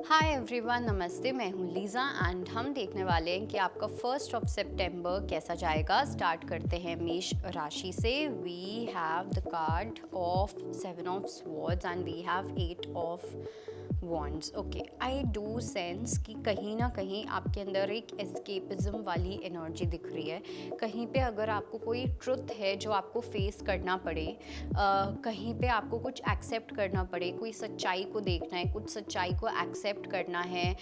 Hi everyone, नमस्ते। मैं हूँ लीज़ा एंड हम देखने वाले हैं कि आपका 1 सितंबर कैसा जाएगा। स्टार्ट करते हैं मेष राशि से। We have the card of 7 of swords and we have 8 of wands. Okay, I do sense कि कहीं ना कहीं आपके अंदर एक एस्केपिज्म वाली एनर्जी दिख रही है। कहीं पे अगर आपको कोई ट्रुथ है जो आपको फेस करना पड़े, कहीं पे आपको कुछ एक्सेप्ट करना पड़े, कोई सच्चाई को देखना है, कुछ सच्चाई को एक्सेप्ट करना है,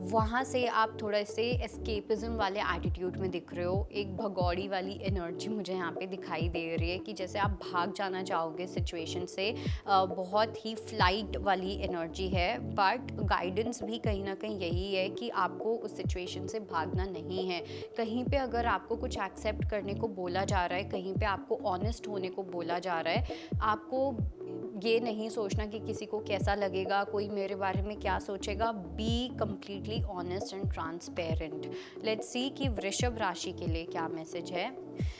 वहाँ से आप थोड़े से एस्केपिज्म वाले एटीट्यूड में दिख रहे हो। एक भगौड़ी वाली एनर्जी मुझे यहाँ पे दिखाई दे रही है कि जैसे आप भाग जाना चाहोगे सिचुएशन से। बहुत ही फ्लाइट वाली एनर्जी है, बट गाइडेंस भी कहीं ना कहीं यही है कि आपको उस सिचुएशन से भागना नहीं है। कहीं पे अगर आपको कुछ एक्सेप्ट करने को बोला जा रहा है, कहीं पे आपको ऑनेस्ट होने को बोला जा रहा है, आपको ये नहीं सोचना कि किसी को कैसा लगेगा, कोई मेरे बारे में क्या सोचेगा। Be completely honest and transparent. Let's see कि वृषभ राशि के लिए क्या मैसेज है।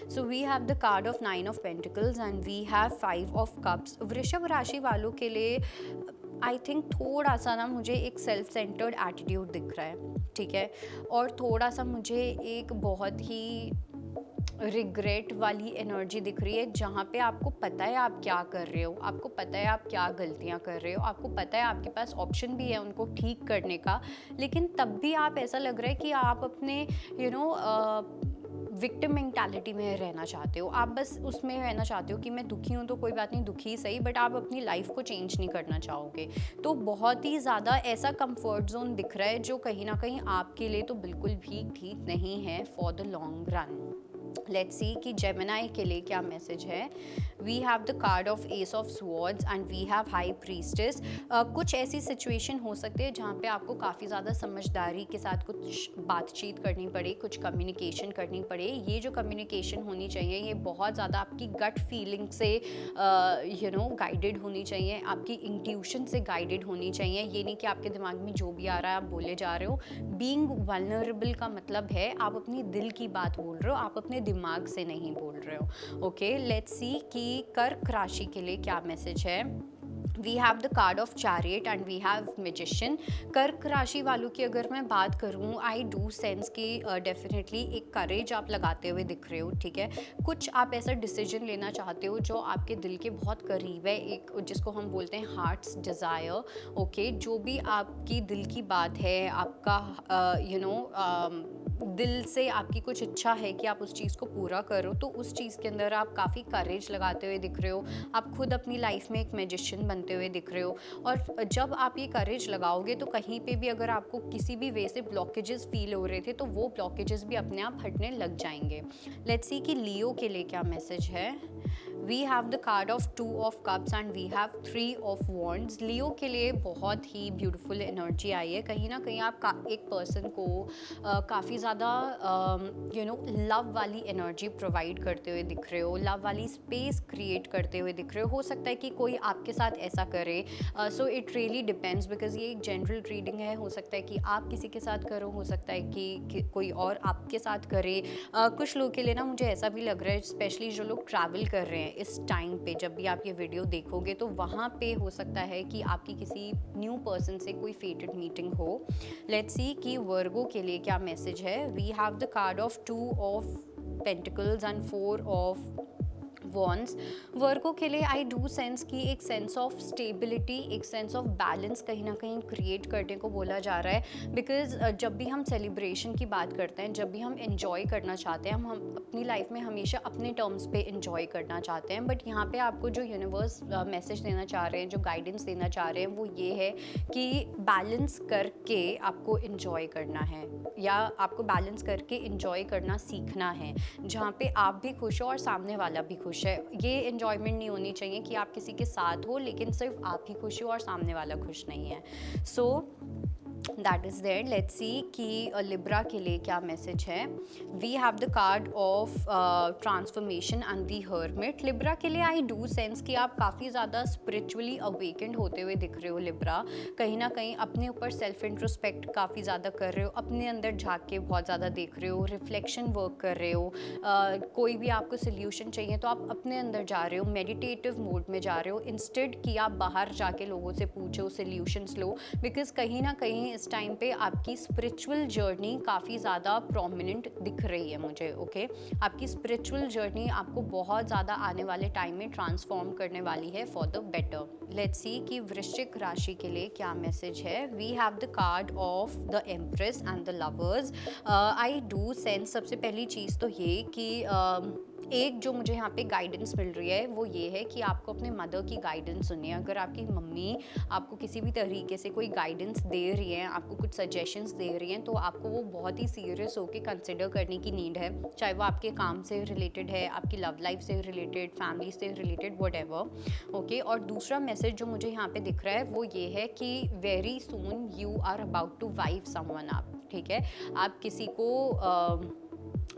So we have the card of 9 of pentacles and we have 5 of cups. वृषभ राशि वालों के लिए आई थिंक थोड़ा सा ना मुझे एक सेल्फ सेंटर्ड एटीट्यूड दिख रहा है, ठीक है। और थोड़ा सा मुझे एक बहुत ही रिग्रेट वाली एनर्जी दिख रही है, जहाँ पे आपको पता है आप क्या कर रहे हो, आपको पता है आप क्या गलतियाँ कर रहे हो, आपको पता है आपके पास ऑप्शन भी है उनको ठीक करने का, लेकिन तब भी आप ऐसा लग रहा है कि आप अपने विक्टिम मेंटालिटी में रहना चाहते हो। आप बस उसमें रहना चाहते हो कि मैं दुखी हूँ तो कोई बात नहीं, दुखी सही, बट आप अपनी लाइफ को चेंज नहीं करना चाहोगे। तो बहुत ही ज़्यादा ऐसा कंफर्ट जोन दिख रहा है जो कहीं ना कहीं आपके लिए तो बिल्कुल भी ठीक नहीं है for the long run. Let's see कि जेमिनाई के लिए क्या मैसेज है। We have the card of ace of swords and we have high priestess. कुछ ऐसी सिचुएशन हो सकती है जहाँ पे आपको काफ़ी ज़्यादा समझदारी के साथ कुछ बातचीत करनी पड़े, कुछ कम्युनिकेशन करनी पड़े। ये जो कम्युनिकेशन होनी चाहिए ये बहुत ज़्यादा आपकी गट फीलिंग से गाइडेड होनी चाहिए, आपकी इंट्यूशन से गाइडेड होनी चाहिए। ये नहीं कि आपके दिमाग में जो भी आ रहा है आप बोले जा रहे हो। बीइंग वल्नरेबल का मतलब है आप अपनी दिल की बात बोल रहे हो, आप अपने दिमाग से नहीं बोल रहे हो। ओके, लेट्स सी कि कर्क राशि के लिए क्या मैसेज है। We have the card of chariot and we have magician. कर्क राशि वालों की अगर मैं बात करूँ, आई डू सेंस कि डेफिनेटली एक करेज आप लगाते हुए दिख रहे हो, ठीक है। कुछ आप ऐसा डिसीजन लेना चाहते हो जो आपके दिल के बहुत करीब है, एक जिसको हम बोलते हैं हार्ट्स डिज़ायर। ओके, जो भी आपकी दिल की बात है, आपका दिल से आपकी कुछ इच्छा है कि आप उस चीज़ को पूरा करो, तो उस चीज़ के अंदर आप काफ़ी करेज लगाते हुए दिख रहे हो। आप खुद अपनी लाइफ में एक मैजिशियन बनते हुए दिख रहे हो। और जब आप ये करेज लगाओगे तो कहीं पे भी अगर आपको किसी भी वे से ब्लॉकेजेस फील हो रहे थे तो वो ब्लॉकेजेस भी अपने आप हटने लग जाएंगे। लेट्स सी कि लियो के लिए क्या मैसेज है। We have the card of 2 of cups and we have 3 of wands. Leo के लिए बहुत ही ब्यूटीफुल एनर्जी आई है। कहीं ना कहीं आप एक पर्सन को काफ़ी ज़्यादा लव वाली एनर्जी प्रोवाइड करते हुए दिख रहे हो, लव वाली स्पेस क्रिएट करते हुए दिख रहे हो। सकता है कि कोई आपके साथ ऐसा करे, so it really depends, because ये एक जनरल रीडिंग है। हो सकता है कि आप किसी के साथ करो, हो सकता है कि कोई और आपके साथ करे। कुछ लोग के लिए ना मुझे ऐसा भी लग रहा है, स्पेशली जो लोग ट्रैवल कर रहे हैं इस टाइम पे, जब भी आप ये वीडियो देखोगे तो वहाँ पे हो सकता है कि आपकी किसी न्यू पर्सन से कोई फेटेड मीटिंग हो। लेट्स सी कि वर्गो के लिए क्या मैसेज है। We have the card of 2 of pentacles and 4 of wands. Virgo के लिए आई डू सेंस कि एक सेंस ऑफ स्टेबिलिटी, एक सेंस ऑफ बैलेंस कहीं ना कहीं क्रिएट करने को बोला जा रहा है। बिकॉज जब भी हम सेलिब्रेशन की बात करते हैं, जब भी हम इंजॉय करना चाहते हैं, हम अपनी लाइफ में हमेशा अपने टर्म्स पे इंजॉय करना चाहते हैं। बट यहाँ पे आपको जो यूनिवर्स मैसेज देना चाह रहे हैं, जो गाइडेंस देना चाह रहे हैं, वो ये है कि बैलेंस करके आपको इंजॉय करना है, या आपको बैलेंस करके इंजॉय करना सीखना है, जहाँ पे आप भी खुश हो और सामने वाला भी खुश है। ये एन्जॉयमेंट नहीं होनी चाहिए कि आप किसी के साथ हो लेकिन सिर्फ आप ही खुश हो और सामने वाला खुश नहीं है। So that is there. Let's see कि लिब्रा के लिए क्या मैसेज है। We have the card of transformation and the hermit. Libra के लिए आई डू सेंस कि आप काफ़ी ज़्यादा स्पिरिचुअली अवेकेंड होते हुए दिख रहे हो लिब्रा। कहीं ना कहीं अपने ऊपर सेल्फ इंट्रोस्पेक्ट काफ़ी ज़्यादा कर रहे हो, अपने अंदर झाँक के बहुत ज़्यादा देख रहे हो, रिफ्लेक्शन वर्क कर रहे हो। कोई भी आपको सोल्यूशन चाहिए तो आप अपने अंदर जा रहे हो, मेडिटेटिव मोड में जा रहे हो, इंस्टेड कि आप बाहर जाके लोगों से पूछो, सोल्यूशंस लो। बिकॉज कहीं ना कहीं इस टाइम पे आपकी स्पिरिचुअल जर्नी काफ़ी ज़्यादा प्रोमिनेंट दिख रही है मुझे। ओके, आपकी स्पिरिचुअल जर्नी आपको बहुत ज़्यादा आने वाले टाइम में ट्रांसफॉर्म करने वाली है for the better. Let's see कि वृश्चिक राशि के लिए क्या मैसेज है। We have the card of the empress and the lovers. I do sense सबसे पहली चीज़ तो ये कि एक जो मुझे यहाँ पे गाइडेंस मिल रही है वो ये है कि आपको अपने मदर की गाइडेंस सुननी है। अगर आपकी मम्मी आपको किसी भी तरीके से कोई गाइडेंस दे रही हैं, आपको कुछ सजेशंस दे रही हैं, तो आपको वो बहुत ही सीरियस होकर कंसिडर करने की नीड है। चाहे वो आपके काम से रिलेटेड है, आपकी लव लाइफ से रिलेटेड, फैमिली से रिलेटेड, व्हाटएवर। ओके, और दूसरा मैसेज जो मुझे यहाँ पे दिख रहा है वो ये है कि very soon you are about to wife someone up. ठीक है, आप किसी को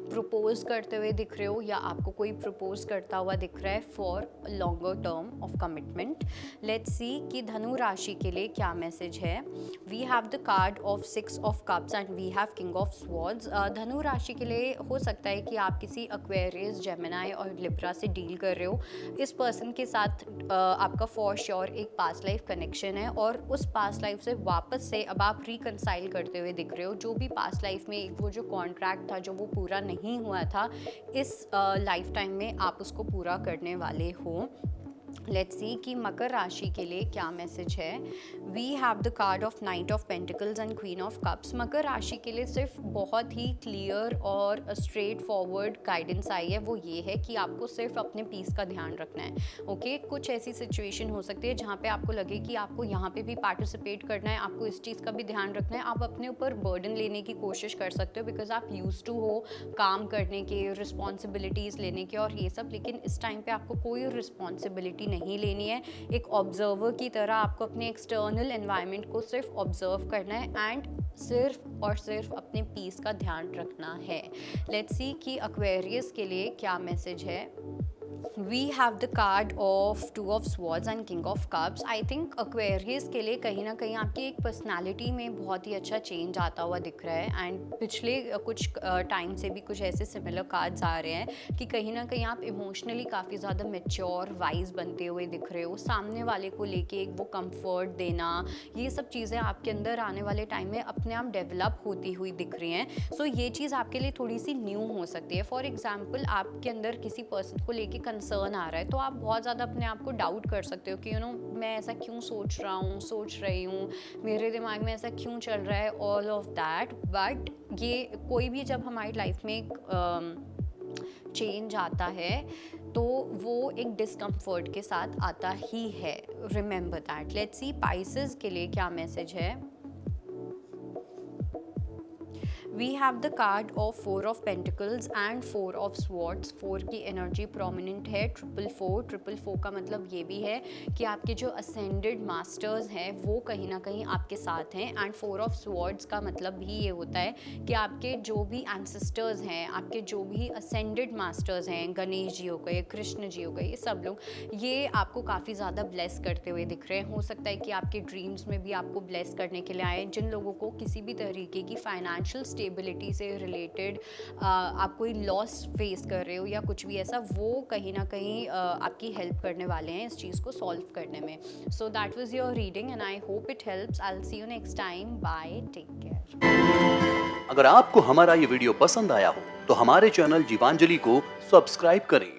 प्रपोज करते हुए दिख रहे हो या आपको कोई प्रपोज करता हुआ दिख रहा है for longer term of commitment. Let's see कि धनु राशि के लिए क्या मैसेज है। We have the card of 6 of cups and we have king of swords. धनु राशि के लिए हो सकता है कि आप किसी एक्वेरियस, जेमिनी और लिब्रा से डील कर रहे हो। इस पर्सन के साथ आपका फॉर श्योर एक पास्ट लाइफ कनेक्शन है और उस पास्ट लाइफ से वापस से अब आप रिकनसाइल करते हुए दिख रहे हो। जो भी पास्ट लाइफ में वो जो कॉन्ट्रैक्ट था जो वो पूरा नहीं हुआ था, इस लाइफ टाइम में आप उसको पूरा करने वाले हो। लेट्स सी कि मकर राशि के लिए क्या मैसेज है। We have the card of knight of pentacles and queen of cups. मकर राशि के लिए सिर्फ बहुत ही क्लियर और स्ट्रेट फॉरवर्ड गाइडेंस आई है, वो ये है कि आपको सिर्फ अपने पीस का ध्यान रखना है। ओके, कुछ ऐसी सिचुएशन हो सकती है जहाँ पे आपको लगे कि आपको यहाँ पे भी पार्टिसिपेट करना है, आपको इस चीज़ का भी ध्यान रखना है। आप अपने ऊपर बर्डन लेने की कोशिश कर सकते हो बिकॉज आप यूज्ड टू हो काम करने के, रिस्पॉन्सिबिलिटीज़ लेने के और ये सब, लेकिन इस टाइम पे आपको कोई रिस्पॉन्सिबिलिटी नहीं लेनी है। एक ऑब्जर्वर की तरह आपको अपने एक्सटर्नल एनवायरनमेंट को सिर्फ ऑब्जर्व करना है एंड सिर्फ और सिर्फ अपने पीस का ध्यान रखना है। लेट्स सी कि एक्वेरियस के लिए क्या मैसेज है। We have the card of 2 of swords and king of cups. I think Aquarius के लिए कहीं ना कहीं आपकी एक पर्सनालिटी में बहुत ही अच्छा चेंज आता हुआ दिख रहा है एंड पिछले कुछ टाइम से भी कुछ ऐसे सिमिलर कार्ड्स आ रहे हैं कि कहीं ना कहीं आप इमोशनली काफ़ी ज़्यादा मैच्योर, वाइज बनते हुए दिख रहे हो। सामने वाले को लेके एक वो कंफर्ट देना, ये सब चीज़ें आपके अंदर आने वाले टाइम में अपने आप डेवलप होती हुई दिख रही हैं। सो ये चीज़ आपके लिए थोड़ी सी न्यू हो सकती है। फॉर एग्जाम्पल, आपके अंदर किसी पर्सन को लेके कंसर्न आ रहा है तो आप बहुत ज़्यादा अपने आप को डाउट कर सकते हो कि मैं ऐसा क्यों सोच रहा हूँ, सोच रही हूँ, मेरे दिमाग में ऐसा क्यों चल रहा है, ऑल ऑफ दैट। बट ये कोई भी जब हमारी लाइफ में एक चेंज आता है तो वो एक डिस्कम्फर्ट के साथ आता ही है। Remember that. Let's see Pisces के लिए क्या मैसेज है। We have the card of 4 of pentacles and 4 of swords. 4 की एनर्जी प्रोमिनेंट है। 444 का मतलब ये भी है कि आपके जो असेंडेड मास्टर्स हैं वो कहीं ना कहीं आपके साथ हैं एंड 4 ऑफ स्वॉर्ड्स का मतलब भी ये होता है कि आपके जो भी एंसेस्टर्स हैं, आपके जो भी असेंडेड मास्टर्स हैं, गणेश जी हो गए, कृष्ण जी हो गए, ये सब लोग ये आपको काफ़ी ज़्यादा ब्लेस करते हुए दिख रहे हैं। हो सकता है कि आपके ड्रीम्स में भी आपको ब्लेस करने के लिए आए। जिन लोगों को किसी भी तरीके की फाइनेंशियल स्टेबिलिटी से रिलेटेड आप कोई लॉस फेस कर रहे हो या कुछ भी ऐसा, वो कहीं ना कहीं आपकी हेल्प करने वाले हैं इस चीज़ को सॉल्व करने में। So that was your reading and I hope it helps. I will see you next time. Bye, take care. अगर आपको हमारा ये वीडियो पसंद आया हो तो हमारे चैनल जीवांजलि को सब्सक्राइब करें